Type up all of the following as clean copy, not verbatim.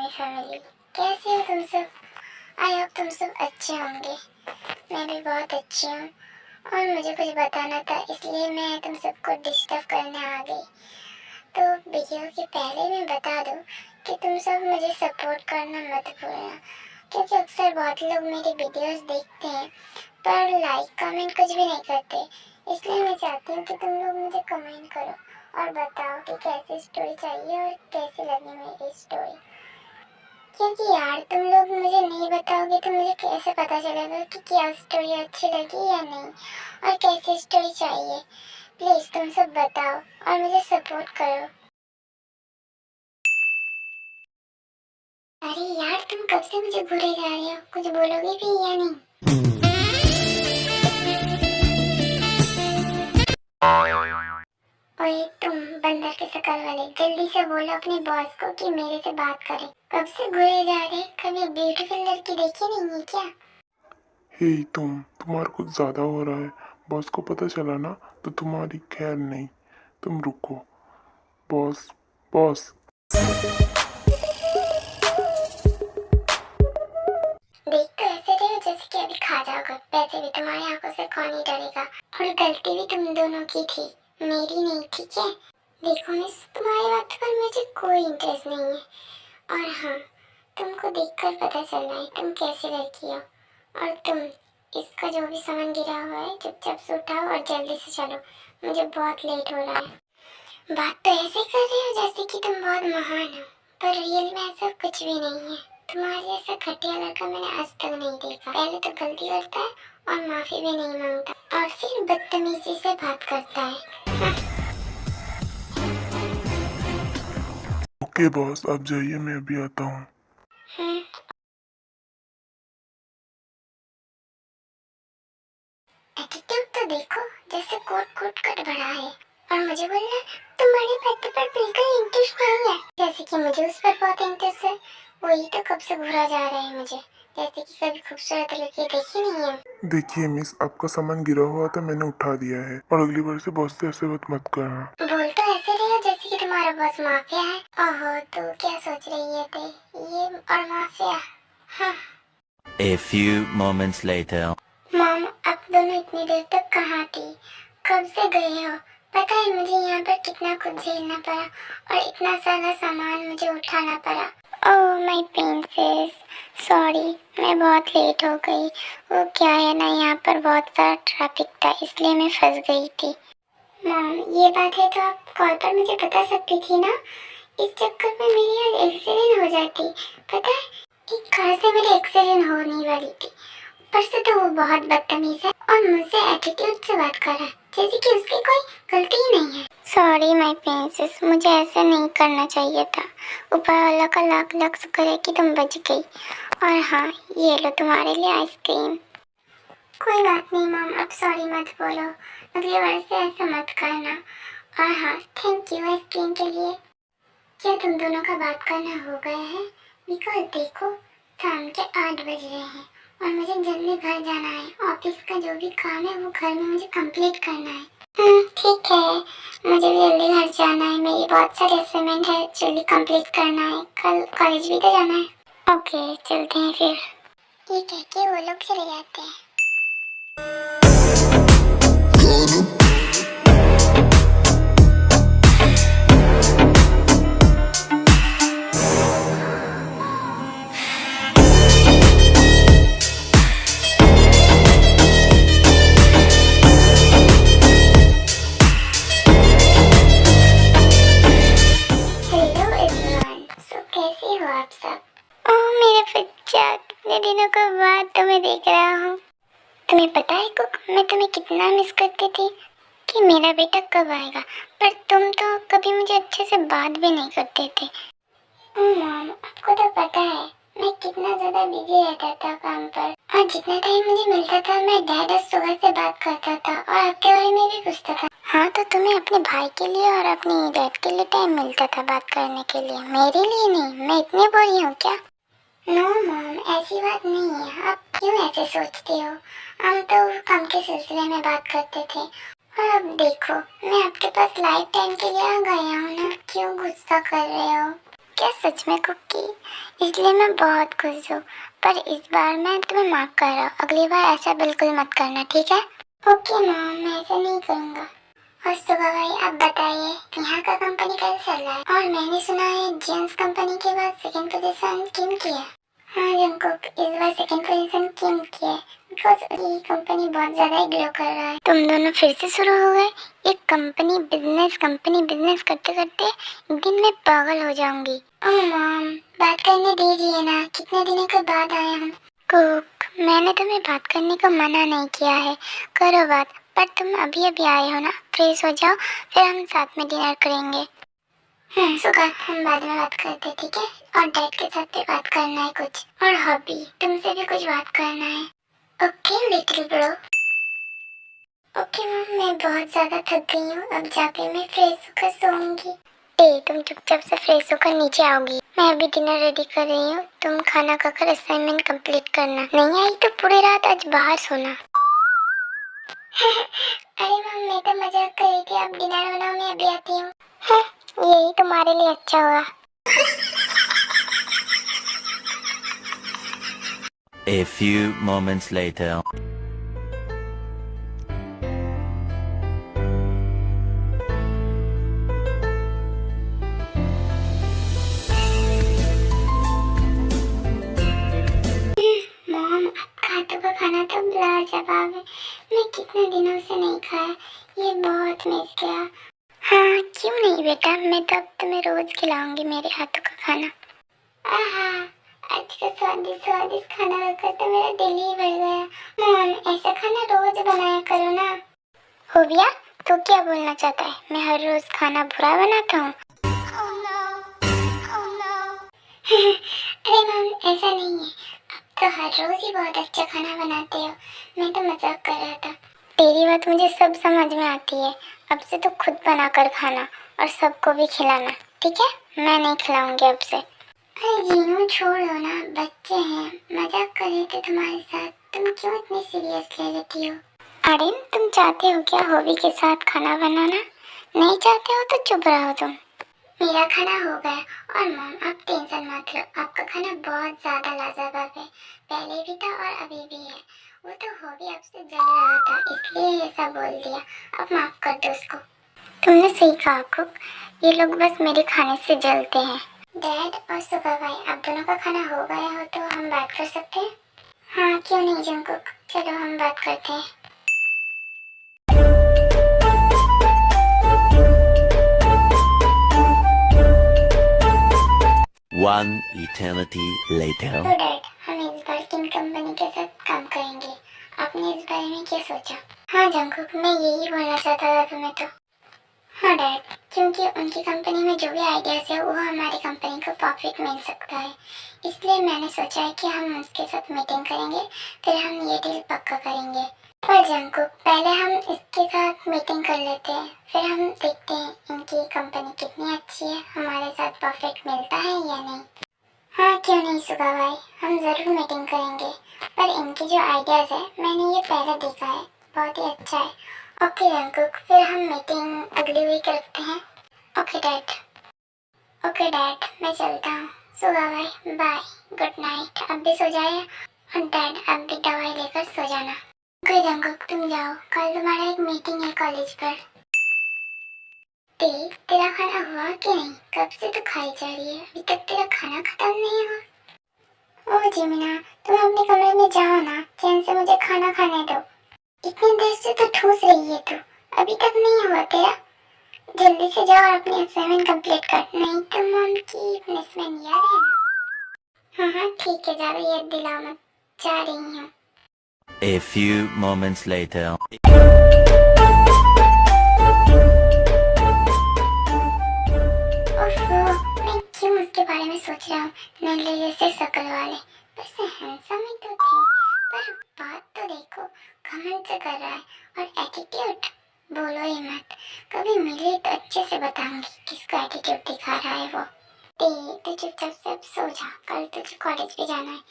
My family. कैसे हो तुम सब? आई होप तुम सब अच्छे होंगे। मैं भी बहुत अच्छी हूँ और मुझे कुछ बताना था, इसलिए मैं तुम सबको डिस्टर्ब करने आ गई। तो वीडियो के पहले मैं बता दूँ कि तुम सब मुझे सपोर्ट करना मत भूलना, क्योंकि अक्सर बहुत लोग मेरी वीडियोस देखते हैं पर लाइक कमेंट कुछ भी नहीं करते। इसलिए मैं चाहती हूँ कि तुम लोग मुझे कमेंट करो और बताओ कि कैसी स्टोरी चाहिए और कैसी लगी मेरी स्टोरी। क्योंकि यार तुम लोग मुझे नहीं बताओगे तो मुझे कैसे पता चलेगा कि क्या स्टोरी अच्छी लगी या नहीं और कैसी स्टोरी चाहिए। प्लीज तुम सब बताओ और मुझे सपोर्ट करो। अरे यार तुम कब से मुझे घूरे जा रहे हो, कुछ बोलोगे भी या नहीं? ओए तुम बंदर के शक्ल वाले, जल्दी से बोलो अपने बॉस को कि मेरे से बात करे। कब से घूरे जा रहे, कभी ब्यूटीफुल लड़की देखी नहीं है क्या? हे तुम्हारा कुछ ज़्यादा हो रहा है। बॉस को पता चला ना तो तुम्हारी खैर नहीं। तुम रुको। Boss boss. देख तो ऐसे रहे हो जैसे कि अभी खा जाओगे। वैसे भी तुम्हारी आंखों से कौन ही डरेगा, और गलती भी तुम दोनों की थी, मेरी नहीं, ठीक है? देखो मिस, तुम्हारी बात पर मुझे कोई इंटरेस्ट नहीं है। और हाँ, तुमको देखकर पता चल रहा है तुम कैसी लड़की हो। और तुम इसका जो भी सामान गिरा हुआ है चुपचाप से उठाओ और जल्दी से चलो, मुझे बहुत लेट हो रहा है। बात तो ऐसे कर रहे हो जैसे कि तुम बहुत महान हो, पर रियल में ऐसा कुछ भी नहीं है। तुम्हारे जैसा घटिया लड़का मैंने आज तक नहीं देखा। पहले तो गलती करता है और माफी भी नहीं मांगता और फिर बदतमीजी से बात करता है। ओके बॉस, आप जाइए, मैं अभी आता हूँ। एटीट्यूड तो देखो, जैसे कोट कोट कर बड़ा है और मुझे बोल रहा है तुम्हारे पति पर बिल्कुल इंटरेस्ट नहीं है, जैसे कि मुझे उस पर बहुत इंटरेस्ट है। वही तो कब से घूरा जा रहा है मुझे, जैसे कि कभी खूबसूरत लड़की देखी नहीं है। देखिए मिस, आपका सामान गिरा हुआ था, मैंने उठा दिया है और अगली बार से बॉस से ऐसे बात मत करना। बोल तो ऐसे रहे हो जैसे कि तुम्हारा बॉस माफिया है। ओहो, तू क्या सोच रही है थे, ये और माफिया? हाँ। A few moments later. Mom, आप दोनों इतनी देर तक कहाँ थी? कब से गए हो? पता है मुझे यहाँ पर कितना कुछ झेलना पड़ा और इतना सारा सामान मुझे उठाना पड़ा। ओह माय प्रिंसेस, सॉरी मैं बहुत लेट हो गई। वो क्या है ना, यहाँ पर बहुत सारा ट्रैफिक था इसलिए मैं फंस गई थी। मॉम, ये बात है तो आप कॉल पर मुझे बता सकती थी ना, इस चक्कर में मेरी आज एक्सीडेंट हो जाती। पता है एक कार से मेरी एक्सीडेंट होने वाली थी, पर से तो वो बहुत बदतमीज है और मुझसे एटीट्यूड से बात कर रहा है जैसे कि उसकी कोई गलती ही नहीं है। सॉरी माय प्रिंसेस, मुझे ऐसा नहीं करना चाहिए था। ऊपर वाला का लाख लाख शुक्र है कि तुम बच गई। और हाँ, ये लो तुम्हारे लिए आइसक्रीम। कोई बात नहीं मॉम, अब सॉरी मत बोलो, अगली बार से ऐसा मत करना। और हाँ, थैंक यू आइसक्रीम के लिए। क्या तुम दोनों का बात करना हो गया है? बिकॉज देखो शाम के 8 बज रहे हैं और मुझे जल्दी घर जाना है। ऑफिस का जो भी काम है वो घर में मुझे कंप्लीट करना है। ठीक है, मुझे भी जल्दी घर जाना है, मेरी बहुत सारी असाइनमेंट है जल्दी कंप्लीट करना है, कल कॉलेज भी तो जाना है। ओके चलते हैं फिर। ये कह के वो लोग चले जाते हैं। हेलो एवरीवन, सो कैसे हो आप सब? ओह मेरे बच्चा, कितने दिनों के बाद तुम्हें देख रहा हूँ। तुम्हें पता है कुक, मैं तुम्हें कितना मिस करती थी कि मेरा बेटा कब आएगा, पर तुम तो कभी मुझे अच्छे से बात भी नहीं करते थे। मॉम, आपको तो पता है मैं कितना ज्यादा बिजी रहता था काम पर, और जितना टाइम मुझे मिलता था मैं डैड और सुगा से बात करता था और आपके बारे में भी पूछता था। हाँ तो तुम्हें अपने भाई के लिए और अपने डैड के लिए टाइम मिलता था बात करने के लिए, मेरे लिए नहीं। मैं इतनी बुरी हूँ क्या? नो मॉम, ऐसी बात नहीं है, आप क्यों ऐसे सोचते हो? हम तो काम के सिलसिले में बात करते थे और अब देखो मैं आपके पास लाइफ टाइम के लिए आ गया हूँ ना, क्यों गुस्सा कर रहे हो? क्या सच में कुक की? इसलिए मैं बहुत खुश हूँ। पर इस बार मैं तुम्हें माफ कर रहा हूँ, अगली बार ऐसा बिल्कुल मत करना, ठीक है? ओके मॉम, मैं ऐसा नहीं करूँगा। और सुबह भाई, आप बताइए यहाँ का कंपनी कैसे चल रहा है? और मैंने सुना है जेंट्स कंपनी के बाद सेकंड पोजीशन किम की है। हाँ जंकुक, इस बार सेकंड पोजीशन किम की है बिकॉज ये कंपनी बहुत ज्यादा ही ग्रो कर रहा है। तुम दोनों फिर से शुरू हो गए। एक कंपनी बिजनेस करते करते एक दिन मैं पागल हो जाऊंगी। ओह मॉम, बात करने दीजिए ना, कितने दिनों के बाद आए हम। कुक, मैंने तुम्हें बात करने को मना नहीं किया है, करो बात। पर तुम अभी अभी आए हो ना, फ्रेश हो जाओ, फिर हम साथ में डिनर करेंगे। सुगा, हम बाद में बात करते, ठीक है? और डैड के साथ भी बात करना है कुछ, और हॉबी, तुमसे भी कुछ बात करना है। Okay little bro. ओके मम, मैं बहुत ज्यादा थक गई हूँ, अब जाके मैं फ्रेश होकर सोऊंगी। तुम चुपचाप से फ्रेश होकर नीचे आओगी। मैं अभी डिनर रेडी कर रही हूँ, तुम खाना खाकर असाइनमेंट कंप्लीट करना। नहीं आई तो पूरी रात आज बाहर सोना। अरे मम, मैं तो मजाक कर रही थी, आप डिनर बनाओ, मैं अभी आती हूँ। यही तुम्हारे लिए अच्छा हुआ। A few moments later. Mom, आपका हाथों का खाना तो लाजवाब है। मैं कितने दिनों से नहीं खाया, ये बहुत मिस किया। हाँ क्यों नहीं बेटा, मैं तो अब तुम्हें रोज खिलाऊंगी मेरे हाथों का खाना। आहा, आज का स्वादिष्ट स्वादिष्ट खाना खाकर तो मेरा दिल ही भर गया। मॉम, ऐसा खाना रोज बनाया करो ना। हो गया, तो क्या बोलना चाहता है, मैं हर रोज खाना बुरा बनाता हूँ? अरे मॉम, ऐसा नहीं है, तो हर रोज ही बहुत अच्छा खाना बनाते हो। मैं तो मजाक कर रहा था। तेरी बात मुझे सब समझ में आती है। अब से तो खुद बनाकर खाना और सबको भी खिलाना, ठीक है? मैं नहीं खिलाऊंगी अब से। अरे जीनू, छोड़ दो ना, बच्चे हैं, मजाक कर रहे थे तुम्हारे साथ, तुम क्यों इतनी सीरियस ले लेती हो? अरे तुम चाहते हो क्या हॉबी के साथ खाना बनाना? नहीं चाहते हो तो चुप रहो तुम। मेरा खाना हो गया। और मॉम, आप टेंशन मत लो, आपका खाना बहुत ज्यादा लाजवाब है, पहले भी था और अभी भी है। वो तो हॉबी आपसे जल रहा था, इसलिए ऐसा बोल दिया। अब माफ कर दो उसको। तुमने सही कहा कुक, ये लोग बस मेरे खाने से जलते हैं। डैड और सुगा भाई, आप दोनों का खाना हो गया हो तो हम बात कर सकते हैं? हाँ क्यों नहीं जंकुक, चलो हम बात करते हैं। One eternity later. तो डैड, हम इस बार किन कंपनी के साथ काम करेंगे? आपने इस बारे में क्या सोचा? हाँ जंकुक, मैं यही बोलना चाहता था तुम्हें तो। हाँ डैड, क्योंकि उनकी कंपनी में जो भी आइडियाज है वो हमारी कंपनी को प्रॉफिट मिल सकता है, इसलिए मैंने सोचा है कि हम उसके साथ मीटिंग करेंगे, फिर हम ये डील पक्का करेंगे। पर जंकुक, पहले हम इसके साथ मीटिंग कर लेते हैं, फिर हम देखते हैं इनकी कंपनी कितनी अच्छी है, हमारे साथ प्रॉफिट मिलता है या नहीं। हाँ क्यों नहीं सुगा भाई, हम जरूर मीटिंग करेंगे। पर इनकी जो आइडियाज है, मैंने ये पहले देखा है, बहुत ही अच्छा है। ओके जंकुक, फिर हम मीटिंग अगली वीक रखते हैं। Okay dad. ओके डैड, मैं चलता हूँ। सुगा भाई बाय, गुड नाइट। अब भी सो जाए, और डैड अब भी दवाई लेकर सो जाना। ओके जंकुक, तुम जाओ, कल तुम्हारा एक मीटिंग है कॉलेज पर। तेरा खाना हुआ कि नहीं? कब से तो खाई जा रही है, अभी तक तेरा खाना खत्म नहीं हुआ। ओ जिमिना, तुम अपने कमरे में जाओ ना, चैन से मुझे खाना खाने दो। इतनी देर से तो ठूस रही है तू, अभी तक नहीं हुआ तेरा? जल्दी से जाओ और अपनी असाइनमेंट कंप्लीट कर, नहीं तो मॉम की पनिशमेंट याद है ना? हाँ हाँ ठीक है, ज्यादा याद दिलाओ मत, जा रही हूँ। A few moments later. ओफो, मैं क्यों उसके बारे में सोच रहा हूँ? नल्ले जैसे शक्ल वाले, वैसे हैंडसम ही तो थे, पर बात तो देखो, घमंड से कर रहा है, और एटीट्यूड बोलो ही मत। कभी मिले तो अच्छे से बताऊंगी किसका एटीट्यूड दिखा रहा है वो। तो चुपचाप से अब सो जा, कल तुझे कॉलेज भी जाना है।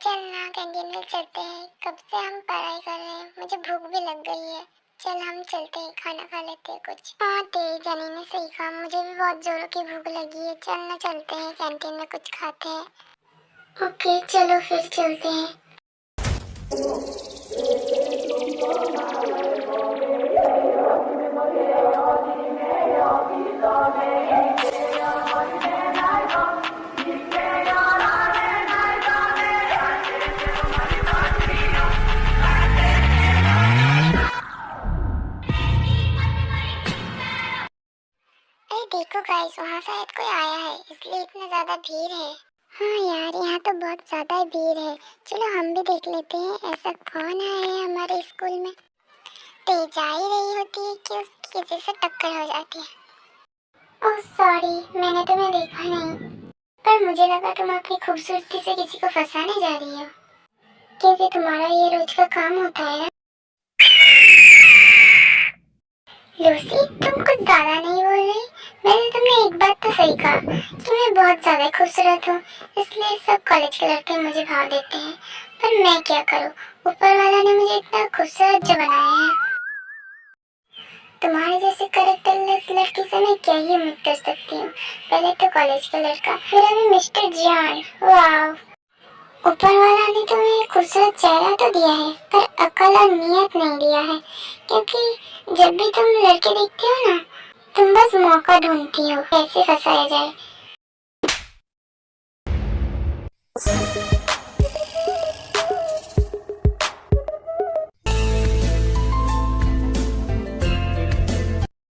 चलना कैंटीन में चलते हैं, कब से हम पढ़ाई कर रहे हैं, मुझे भूख भी लग गई है। चल हम चलते हैं, खाना खा लेते हैं कुछ। हाँ तेरी जानी ने सही कहा, मुझे भी बहुत जोरों की भूख लगी है। चल ना चलते हैं कैंटीन में कुछ खाते हैं। ओके चलो फिर चलते हैं। अरे देखो गाइस, वहाँ शायद कोई आया है इसलिए इतना ज्यादा भीड़ है। हाँ यार यहाँ तो बहुत ज्यादा भीड़ है। चलो हम भी देख लेते हैं ऐसा कौन आया है हमारे स्कूल में। तेज जा ही रही होती है कि उसकी किसी से टक्कर हो जाती है। ओह सॉरी, मैंने तुम्हें देखा नहीं, पर मुझे लगा तुम अपनी खूबसूरती से किसी को फंसाने जा रही हो, क्योंकि तुम्हारा ये रोज का काम होता है ना। लूसी तुम कुछ ज्यादा नहीं बोल रही। मैंने तुमने एक बात तो सही कहा कि मैं बहुत ज्यादा खूबसूरत हूँ, इसलिए सब कॉलेज के लड़के मुझे भाव देते हैं। पर मैं क्या करूँ, ऊपर वाला ने मुझे इतना खूबसूरत जो बनाया है। तुम्हारे जैसे कैरेक्टरलेस लड़की से मैं क्या ही उम्मीद कर सकती हूँ। पहले तो कॉलेज का लड़का, फिर अभी मिस्टर जियान। वाह, ऊपर वाला ने तुम्हें खूबसूरत चेहरा तो दिया है पर अकल और नियत नहीं दिया है, क्योंकि जब भी तुम लड़के देखती हो ना, तुम बस मौका ढूंढती हो कैसे फंसाया जाए।